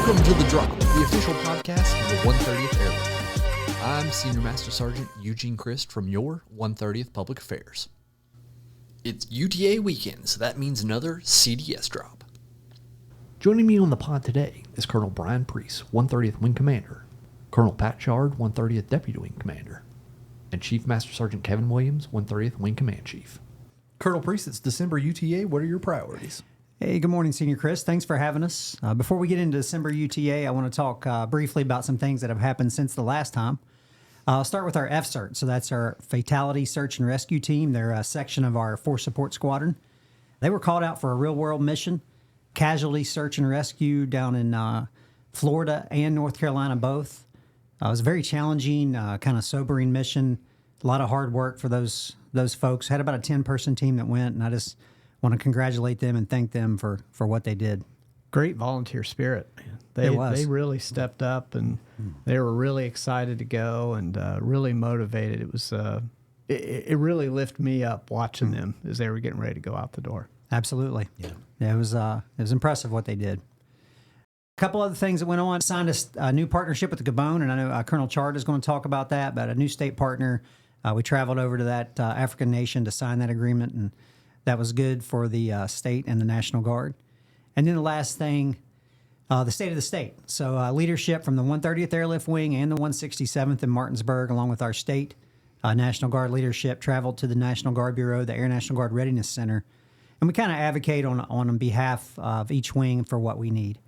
Welcome to The Drop, the official podcast of the 130th Airlift. I'm Senior Master Sgt. Eugene Christ from your 130th Public Affairs. It's UTA weekend, so that means another C.D.S. drop. Joining me on the pod today is Colonel Bryan Preece, 130th Wing Commander, Colonel Pat Chard, 130th Deputy Wing Commander, and Chief Master Sgt. Kevan Williams, 130th Wing Command Chief. Colonel Preece, it's December UTA. What are your priorities? Hey, good morning, Senior Chris. Thanks for having us. Before we get into December UTA, I want to talk briefly about some things that have happened since the last time. I'll start with our FCERT. So that's our Fatality Search and Rescue Team. They're a section of our Force Support Squadron. They were called out for a real-world mission, casualty search and rescue down in Florida and North Carolina both. It was a very challenging, kind of sobering mission. A lot of hard work for those folks. Had about a 10-person team that went, and I just want to congratulate them and thank them for what they did. Great volunteer spirit. It was. They really stepped up, and they were really excited to go and really motivated. It was it really lifted me up watching them as they were getting ready to go out the door. Absolutely. Yeah, it was impressive what they did. A couple other things that went on. Signed a new partnership with the Gabon, and I know Colonel Chard is going to talk about that, but a new state partner. We traveled over to that African nation to sign that agreement, and that was good for the state and the National Guard. And then the last thing, the state of the state. So leadership from the 130th Airlift Wing and the 167th in Martinsburg, along with our state National Guard leadership, traveled to the National Guard Bureau, the Air National Guard Readiness Center, and we kind of advocate on behalf of each wing for what we need.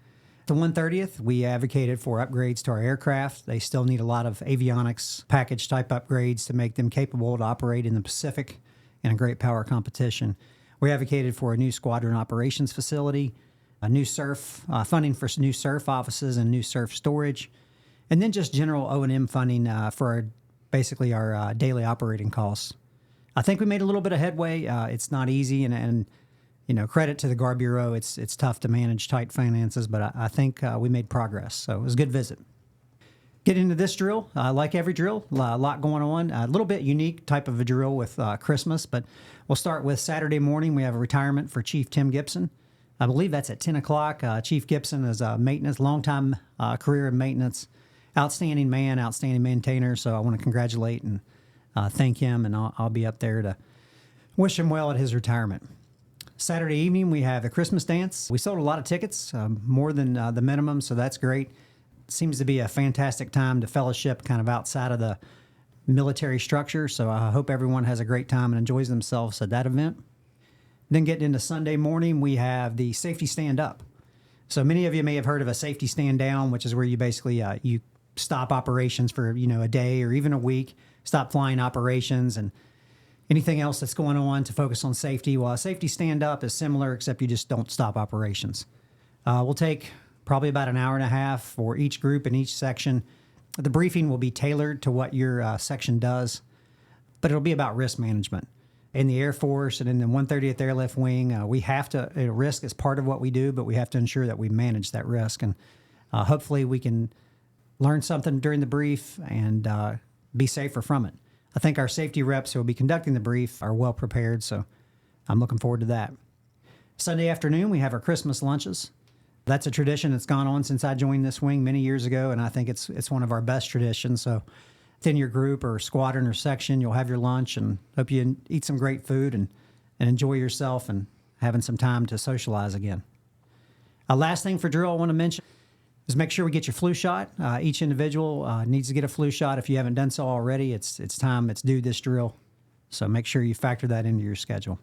The 130th, we advocated for upgrades to our aircraft. They still need a lot of avionics package type upgrades to make them capable to operate in the Pacific in a great power competition. We advocated for a new squadron operations facility, a new SURF, funding for new SURF offices and new SURF storage, and then just general O&M funding for basically our daily operating costs. I think we made a little bit of headway. It's not easy, and you know, credit to the Guard Bureau. It's tough to manage tight finances, but I think we made progress. So it was a good visit. Get into this drill. Like every drill, a lot going on. A little bit unique type of a drill with Christmas, but we'll start with Saturday morning. We have a retirement for Chief Tim Gibson. I believe that's at 10 o'clock. Chief Gibson is a maintenance, long-time career in maintenance, outstanding man, outstanding maintainer. So I want to congratulate and thank him, and I'll be up there to wish him well at his retirement. Saturday evening, we have a Christmas dance. We sold a lot of tickets, more than the minimum, so that's great. Seems to be a fantastic time to fellowship kind of outside of the military structure, so I hope everyone has a great time and enjoys themselves at that event. Then getting into Sunday morning, we have the safety stand-up. So many of you may have heard of a safety stand-down, which is where you basically you stop operations for a day or even a week, stop flying operations and anything else that's going on to focus on safety. Well, a safety stand-up is similar, except you just don't stop operations. We'll take probably about an hour and a half for each group in each section. The briefing will be tailored to what your section does, but it'll be about risk management. In the Air Force and in the 130th Airlift Wing, we have to, risk is part of what we do, but we have to ensure that we manage that risk. And hopefully we can learn something during the brief and be safer from it. I think our safety reps who will be conducting the brief are well prepared, so I'm looking forward to that. Sunday afternoon, we have our Christmas lunches. That's a tradition that's gone on since I joined this wing many years ago, and I think it's one of our best traditions. So within your group or squadron or section, you'll have your lunch, and hope you eat some great food and enjoy yourself and having some time to socialize again. Last thing for drill I want to mention is make sure we get your flu shot. Each individual needs to get a flu shot. If you haven't done so already, it's time. It's due this drill. So make sure you factor that into your schedule.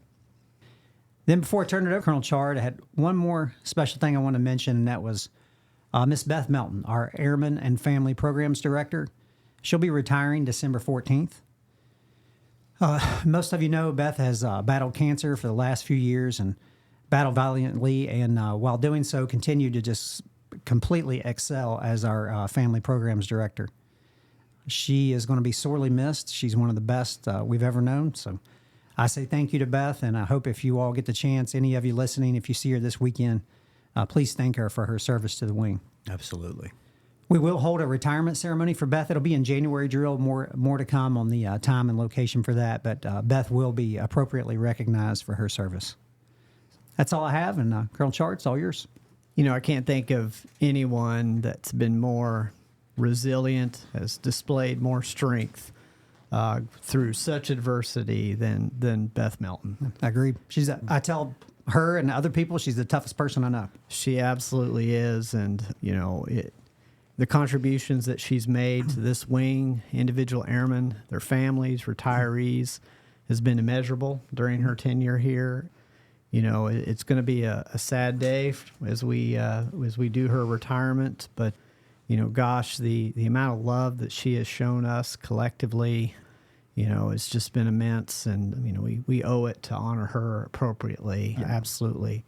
Then before I turn it over to Colonel Chard, I had one more special thing I want to mention, and that was Miss Beth Melton, our Airman and Family Programs Director. She'll be retiring December 14th. Most of you know Beth has battled cancer for the last few years and battled valiantly, and while doing so, continued to just completely excel as our Family Programs Director. She is going to be sorely missed. She's one of the best we've ever known, so I say thank you to Beth, and I hope if you all get the chance, any of you listening, if you see her this weekend, please thank her for her service to the wing. Absolutely. We will hold a retirement ceremony for Beth. It'll be in January drill. More to come on the time and location for that, but Beth will be appropriately recognized for her service. That's all I have, and Colonel Chard, it's all yours. I can't think of anyone that's been more resilient, has displayed more strength through such adversity than Beth Melton. I agree. I tell her and other people she's the toughest person I know. She absolutely is, and the contributions that she's made to this wing, individual airmen, their families, retirees, has been immeasurable during her tenure here. It's going to be a sad day as we do her retirement, but gosh, the amount of love that she has shown us collectively, it's just been immense, and we owe it to honor her appropriately. Yeah. Absolutely.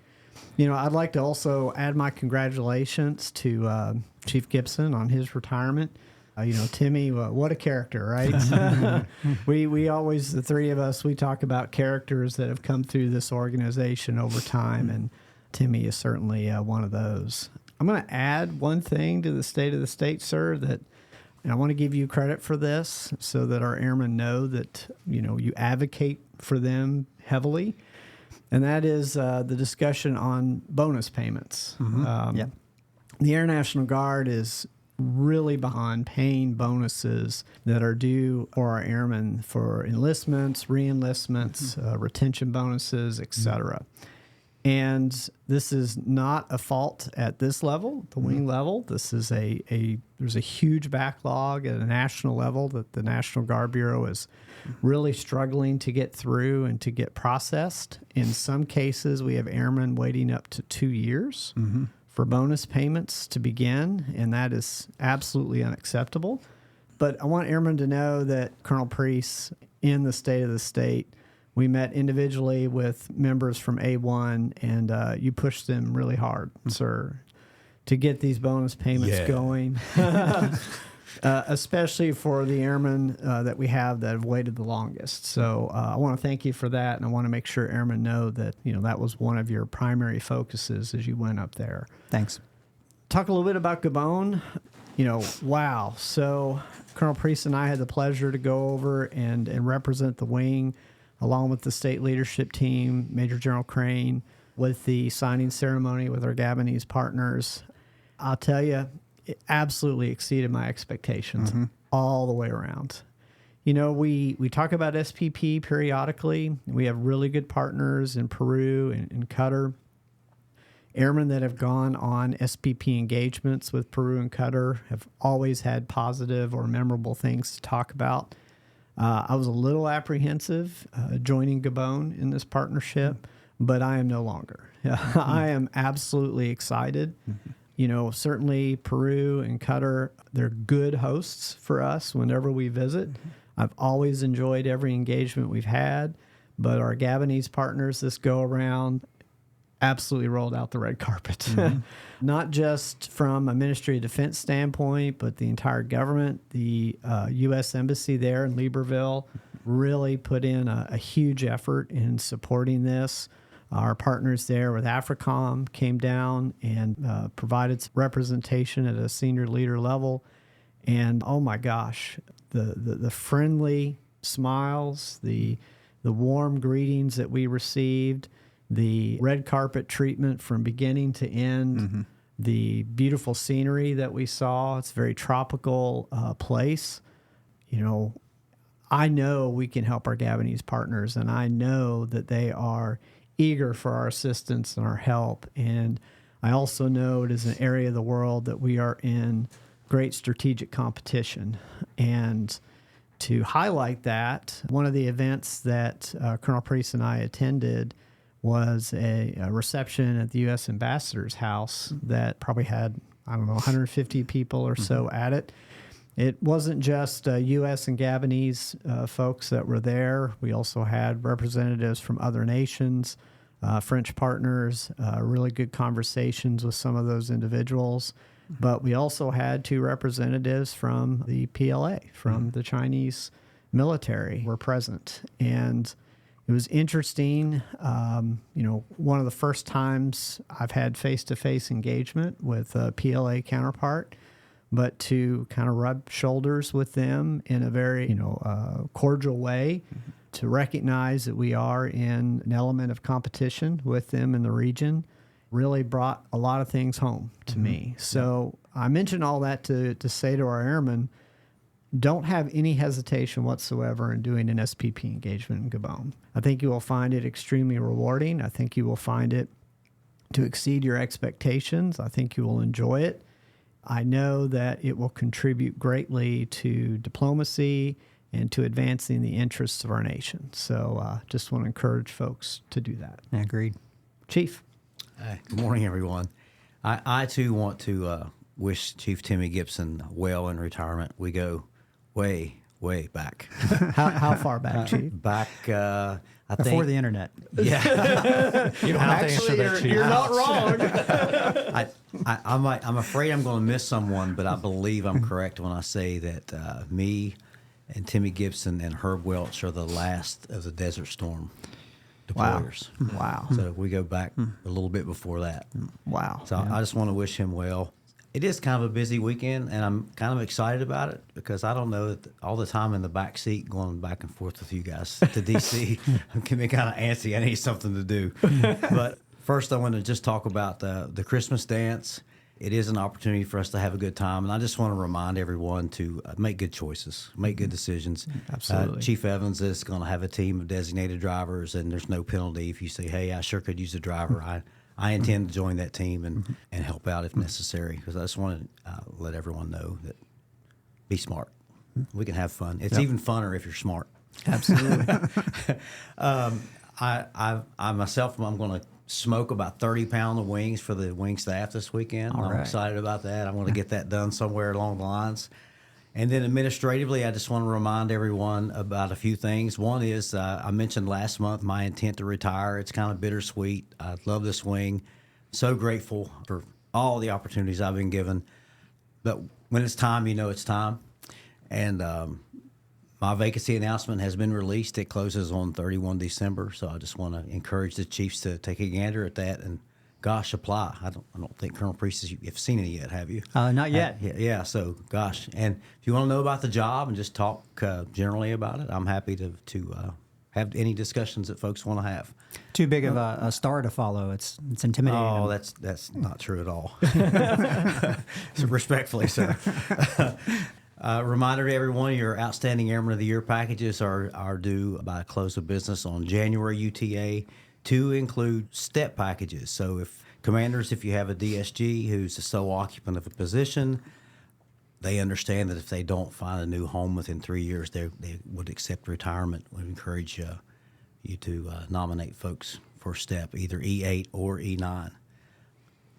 I'd like to also add my congratulations to Chief Gibson on his retirement. Timmy, what a character, right? we always, the three of us, we talk about characters that have come through this organization over time, and Timmy is certainly one of those. I'm going to add one thing to the state of the state, sir, and I want to give you credit for this so that our airmen know that, you advocate for them heavily. And that is the discussion on bonus payments. Mm-hmm. The Air National Guard is really behind paying bonuses that are due for our airmen for enlistments, re-enlistments, retention bonuses, etc. And this is not a fault at this level, the wing level. This is there's a huge backlog at a national level that the National Guard Bureau is really struggling to get through and to get processed. In some cases, we have airmen waiting up to 2 years for bonus payments to begin, and that is absolutely unacceptable. But I want airmen to know that Colonel Preece, in the State of the State, we met individually with members from A1, and you pushed them really hard, sir, to get these bonus payments going, especially for the airmen that we have that have waited the longest. So I want to thank you for that, and I want to make sure airmen know that that was one of your primary focuses as you went up there. Thanks. Talk a little bit about Gabon. Wow. So Colonel Preece and I had the pleasure to go over and represent the wing, along with the state leadership team, Major General Crane, with the signing ceremony with our Gabonese partners. I'll tell you, it absolutely exceeded my expectations all the way around. We talk about SPP periodically. We have really good partners in Peru and in Qatar. Airmen that have gone on SPP engagements with Peru and Qatar have always had positive or memorable things to talk about. I was a little apprehensive joining Gabon in this partnership, but I am no longer. I am absolutely excited. Certainly Peru and Qatar, they're good hosts for us whenever we visit. I've always enjoyed every engagement we've had, but our Gabonese partners this go around absolutely rolled out the red carpet. Not just from a Ministry of Defense standpoint, but the entire government. The U.S. Embassy there in Libreville really put in a huge effort in supporting this. Our partners there with AFRICOM came down and provided representation at a senior leader level. And oh my gosh, the friendly smiles, the warm greetings that we received, the red carpet treatment from beginning to end, the beautiful scenery that we saw. It's a very tropical place. I know we can help our Gabonese partners, and I know that they are eager for our assistance and our help. And I also know it is an area of the world that we are in great strategic competition. And to highlight that, one of the events that Colonel Preece and I attended was a reception at the U.S. Ambassador's house that probably had, 150 people or so at it. It wasn't just U.S. and Gabonese folks that were there. We also had representatives from other nations, French partners, really good conversations with some of those individuals. But we also had 2 representatives from the PLA, from the Chinese military, were present. And it was interesting. One of the first times I've had face-to-face engagement with a PLA counterpart, but to kind of rub shoulders with them in a very, cordial way, to recognize that we are in an element of competition with them in the region, really brought a lot of things home to me. So I mentioned all that to say to our airmen, don't have any hesitation whatsoever in doing an SPP engagement in Gabon. I think you will find it extremely rewarding. I think you will find it to exceed your expectations. I think you will enjoy it. I know that it will contribute greatly to diplomacy and to advancing the interests of our nation. So just want to encourage folks to do that. Agreed. Chief. Good morning, everyone. I too want to wish Chief Timmy Gibson well in retirement. We go way back. How far back, Chief? Back, I think. Before the internet. Yeah. You don't have to answer that, Chief. You're not wrong. I'm afraid I'm going to miss someone, but I believe I'm correct when I say that me and Timmy Gibson and Herb Welch are the last of the Desert Storm deployers. Wow. So we go back a little bit before that. Wow. So I just want to wish him well. It is kind of a busy weekend, and I'm kind of excited about it because I don't know that all the time in the back seat going back and forth with you guys to D.C. can be kind of antsy. I need something to do. But first, I want to just talk about the Christmas dance. It is an opportunity for us to have a good time, and I just want to remind everyone to make good choices, make good decisions. Absolutely. Chief Evans is going to have a team of designated drivers, and there's no penalty if you say, hey, I sure could use a driver. I intend to join that team and help out if necessary, because I just want to let everyone know that be smart. We can have fun. It's even funner if you're smart. Absolutely. I myself, I'm going to smoke about 30 pounds of wings for the wing staff this weekend. All I'm right. excited about that. I want to get that done somewhere along the lines. And then administratively, I just want to remind everyone about a few things. One is I mentioned last month my intent to retire. It's kind of bittersweet. I love this wing. So grateful for all the opportunities I've been given. But when it's time, you know it's time. And my vacancy announcement has been released. It closes on 31 December. So I just want to encourage the chiefs to take a gander at that and, gosh, apply. I don't think Colonel Preece you've seen any yet, have you? Not yet. Yeah. So, gosh, and if you want to know about the job and just talk generally about it, I'm happy to have any discussions that folks want to have. Too big of a star to follow. It's intimidating. Oh, that's not true at all. So respectfully, sir. Reminder to everyone, your Outstanding Airman of the Year packages are due by close of business on January UTA, to include step packages. So if you have a DSG who's the sole occupant of a position, they understand that if they don't find a new home within 3 years, they would accept retirement. We encourage you to nominate folks for step, either E8 or E9.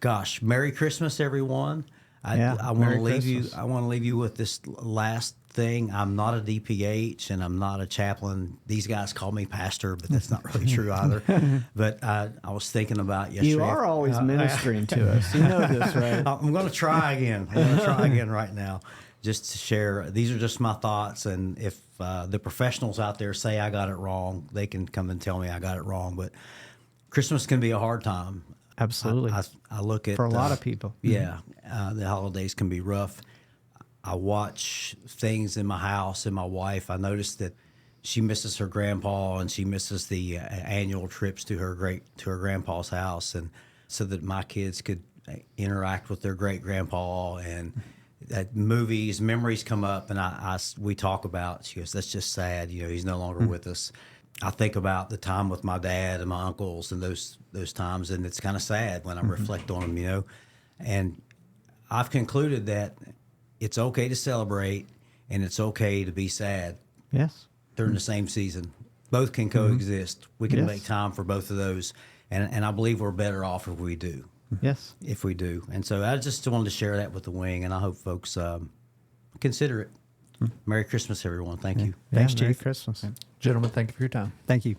Gosh, Merry Christmas, everyone. I want to leave you. I want to leave you with this last thing. I'm not a DPH and I'm not a chaplain. These guys call me pastor, but that's not really true either. But I was thinking about yesterday. You are always ministering to us. You know this, right? I'm going to try again. I'm going to try again right now, just to share. These are just my thoughts, and if the professionals out there say I got it wrong, they can come and tell me I got it wrong. But Christmas can be a hard time. Absolutely. I look at For a lot of people. Yeah, the holidays can be rough. I watch things in my house and my wife. I notice that she misses her grandpa and she misses the annual trips to her grandpa's house, and so that my kids could interact with their great grandpa, and movies, memories come up, and we talk about. She goes, "That's just sad. You know, he's no longer with us." I think about the time with my dad and my uncles and those times, and it's kind of sad when I reflect on them, you know. And I've concluded that it's okay to celebrate and it's okay to be sad Yes. during the same season. Both can coexist. We can Yes. make time for both of those, and I believe we're better off if we do. Yes. If we do. And so I just wanted to share that with the wing, and I hope folks consider it. Merry Christmas, everyone. Thank you. Thanks, Merry Chief. Christmas. Gentlemen, thank you for your time. Thank you.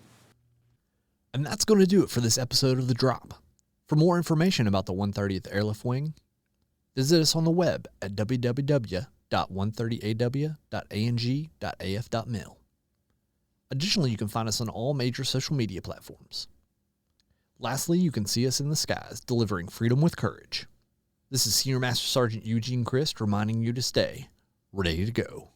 And that's going to do it for this episode of The Drop. For more information about the 130th Airlift Wing, visit us on the web at www.130aw.ang.af.mil. Additionally, you can find us on all major social media platforms. Lastly, you can see us in the skies delivering freedom with courage. This is Senior Master Sergeant Eugene Christ reminding you to stay ready to go.